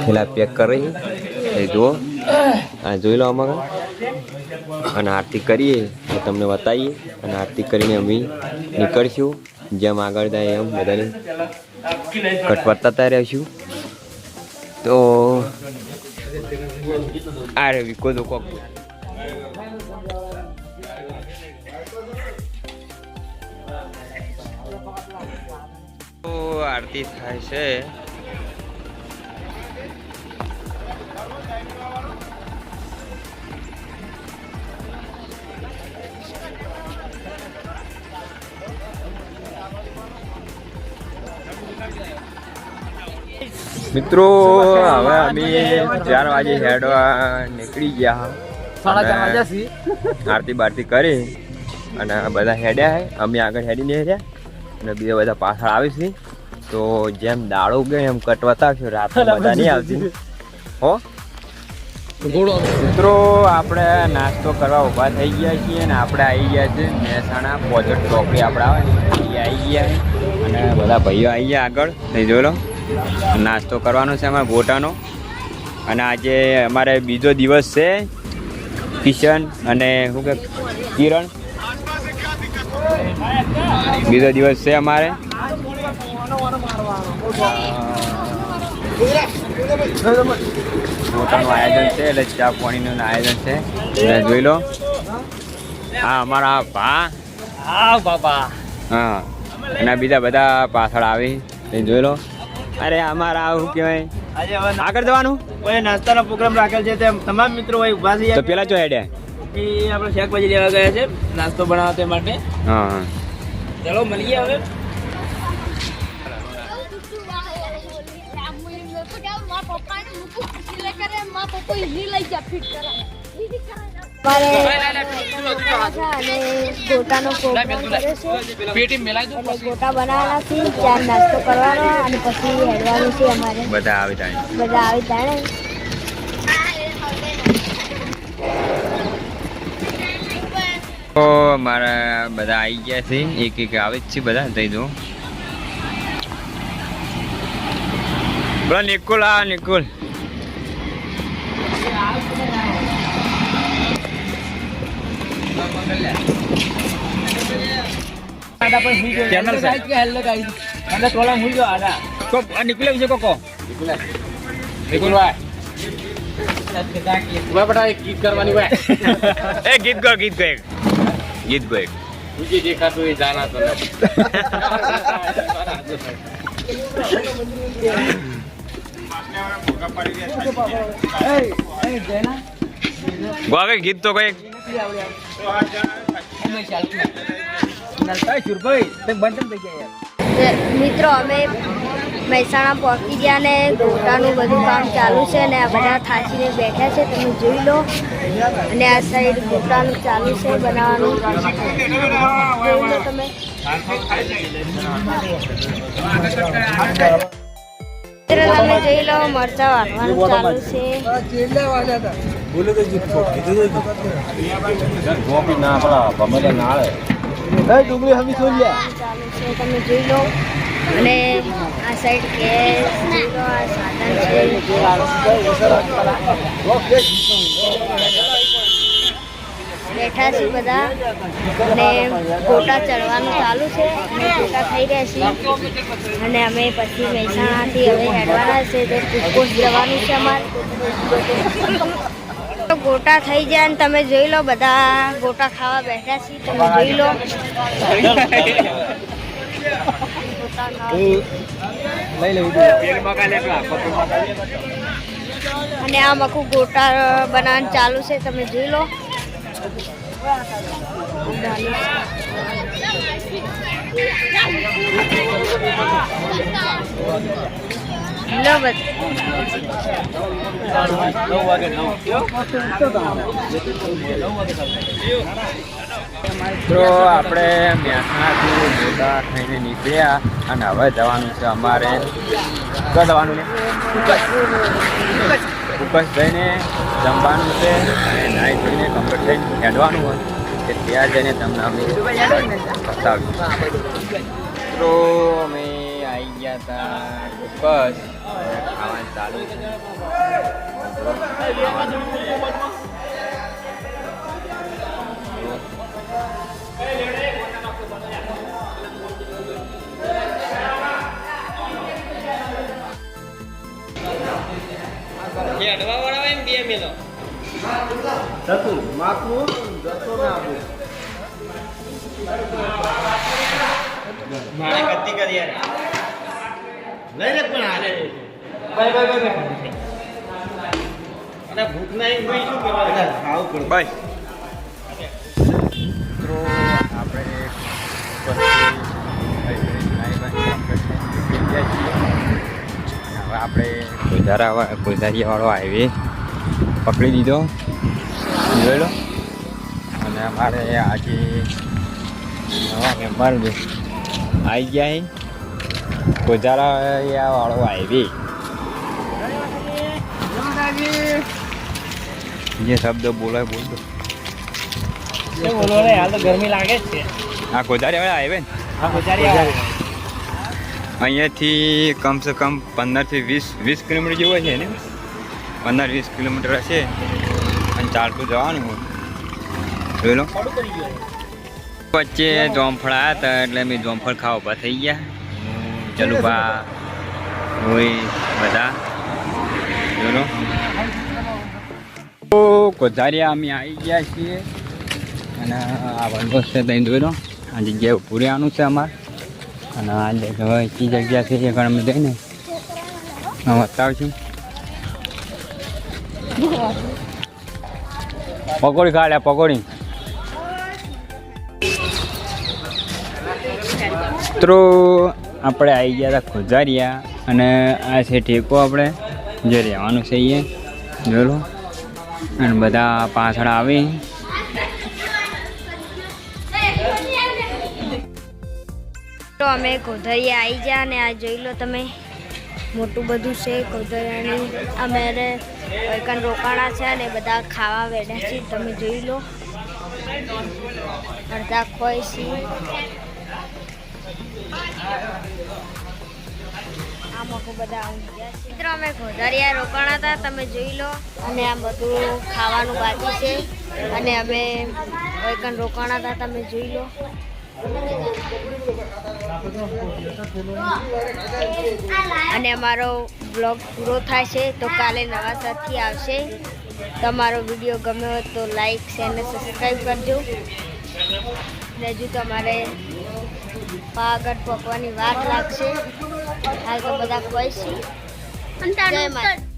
પેલા પેક કરી એ જુઓ આ જોઈ લો અમારે અને આરતી કરીએ તો તમને બતાવીએ અને આરતી કરીને અમે નીકળશું જેમ આગળ જાય એમ બધાને કટ બતાતા રહીશું તો આ રે વિકો તો કોક આરતી થાય છે મિત્રો હવે અમે 4 વાગે હેડવા નીકળી ગયા આરતી બારતી કરી અને બધા હેડ્યા હે અમે આગળ હેડીને હેડ્યા અને બીજા બધા પાછળ આવે છે તો જેમ દાડો ગયો એમ કટ બતાવશો રાત બધા નહીં આવતી હો મિત્રો આપણે નાસ્તો કરવા ઊભા થઈ ગયા છીએ અને આપણે આવી ગયા છે મહેસાણા પોચટ ચોકડી આપણે આવે ને એ આવી ગયા અને બધા ભાઈઓ આવી ગયા આગળ નહીં જોઈ લો નાસ્તો કરવાનો છે અમારે ગોટાનો અને આજે અમારે બીજો દિવસ છે કિશન અને શું કે કિરણ બીજો દિવસ છે અમારે ગોટાનું આયોજન છે એટલે ચા પાણીનું આયોજન છે એટલે જોઈ લો હા અમારા બાપા હા અને બીજા બધા પાછળ આવી જોઈ લો અરે અમારા શું કહેવાય આગળ જવાનું નાસ્તાનો પ્રોગ્રામ રાખેલ છે તમામ મિત્રો ઉભા છે તો પેલા ચો હેડ્યા એ આપણે શાકભાજી લેવા ગયા છે નાસ્તો બનાવવા તે માટે હા ચલો મળીએ હવે ગોટાનો પ્રોગ્રામ કર્યો છે ગોટા બનાવવાના છે ચાર નાસ્તો કરવાનો અને પછી હેડવાનું છે અમારે બધા આવી જાણે તો મારા બધા આવી ગયા છે એક એક આવે જ છે બધા જઈ દો બોલો નિકુલ નિકુલ નિકુલે વિશે કોકો ગીત કરવાની હોય એ ગીત ગો ગીત દેખાતું એ જાના તો ગોગે ગીત તો કઈ મિત્રો અમે મહેસાણા પહોંચી ગયા ને ગોટાનું બધું કામ ચાલુ છે ને આ બધા થાચીને બેઠા છે તમે જોઈ લો અને આ સાઈડ ગોટાનું ચાલુ છે બનાવવાનું જોઈ લો તમે તમે જોઈ લો મરચા વાળવાનું ચાલુ છે ડુંગળી હમી સોલ્યા ચાલુ છે તમે જોઈ લો અને આ સાઈડ ગેસ જોઈ લો આ સાધન છે બેઠા છે બધા અને ગોટા ચડવાનું ચાલુ છે અને ગોટા થઈ રહ્યા છે અને અમે પછી મહેસાણાથી હવે હેડવાના છે તો કુકકોસ જવાનું છે અમારે ગોટા થઈ જાય ને તમે જોઈ લો બધા ગોટા ખાવા બેઠા છીએ તમે જોઈ લો અને આ મખું ગોટા બનાવવાનું ચાલુ છે તમે જોઈ લો તો આપણે મહેસાણાથી ગોટા થઈને નીકળ્યા અને હવે જવાનું છે અમારે ક્યાં જવાનું ને ફોકસ થઈને જમવાનું છે અને નાહી ધોઈને કમ્પ્લીટ થઈને હેડવાનું હોય કે ત્યાં જઈને તમને અમે બતાવ્યું તો અમે આવી ગયા હતા ફોકસ ખાવાનું ચાલુ છે. મારે કત્તી કરી યાર લઈ લે પણ હાલે અને ભૂખ નહીં કોઈ શું કહેવાય ખાવું પડે બાય. મિત્રો આપણે હવે આપણે ગોઝારિયાવાળો હાઈવે પકડી દીધો જોઈ લો. અને અમારે આજે નવા મેમ્બર આવી ગયા છે ગોઝારિયાવાળો હાઈવે. જે શબ્દ બોલાય બોલ દો. બોલો રે હાલ તો ગરમી લાગે જ છે આ ગોઝારિયાવાળા હાઈવે ને હા બજારી અહીંયાથી કમસે કમ 15 થી 20 કિલોમીટર જેવો છે ને 15-20 કિલોમીટર હશે અને ચાલતું જવાનું હોય. જોઈ લો વચ્ચે જોમફળ આવ્યા હતા એટલે મેં જોમફળ ખાવા ઊભા થઈ ગયા. ચલુભા હોય બધા જોઈ લો. ગોઝારિયા અમે આવી ગયા છીએ અને આ વનબસ છે ત્યાં જોઈ લો. આ જગ્યાએ ઊભું રહેવાનું છે અમારે. અને આ જગ્યા જગ્યા છે એ અમે જઈને બતાવશું. પકોડી ખાડ્યા પકોડી. મિત્રો આપણે આવી ગયા હતા ગોઝારિયા અને આ છે ઠેકો આપણે જે રહેવાનું છે એ જોઈ લો. અને બધા પાછળ આવી તો અમે ગોધરિયા આવી ગયા અને આ જોઈ લો તમે મોટું બધું છે ગોધરિયાની. અમે કંઈ રોકાણા છે અને બધા ખાવા બેઠા છે તમે જોઈ લો. અડધા ખોય છે આ મકો બધા આવી ગયા છે. મિત્રો અમે ગોધરિયા રોકાણા હતા તમે જોઈ લો. અને આ બધું ખાવાનું બાકી છે અને અમે કંઈ રોકાણા હતા તમે જોઈ લો. અને અમારો બ્લોગ પૂરો થાય છે તો કાલે નવા સાથી આવશે. તમારો વિડીયો ગમ્યો હોય તો લાઈક શેર અને સબસ્ક્રાઈબ કરજો. હજુ તમારે પાવાગઢ પહોંચવાની વાર લાગશે. હાલ તો બધા ખુશ છે. જય માતા.